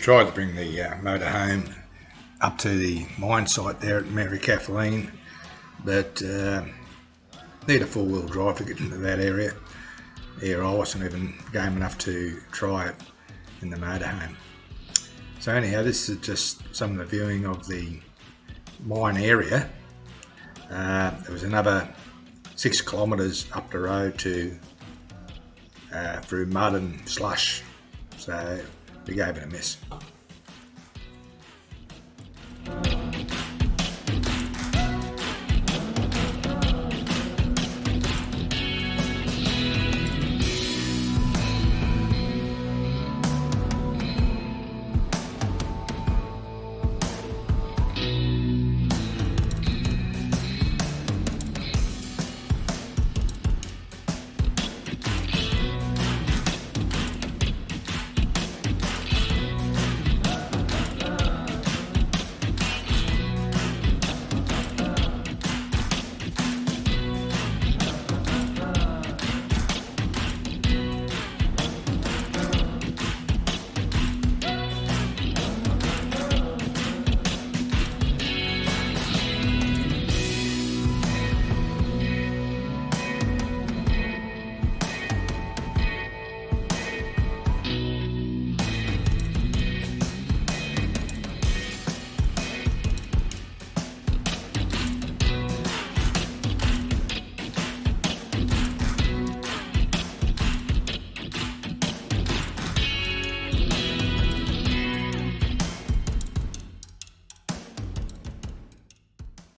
tried to bring the motorhome up to the mine site there at Mary Kathleen, but need a four-wheel drive to get into that area. I wasn't even game enough to try it in the motorhome. So anyhow, this is just some of the viewing of the mine area. There was another 6 kilometres up the road to through mud and slush, so we gave it a miss.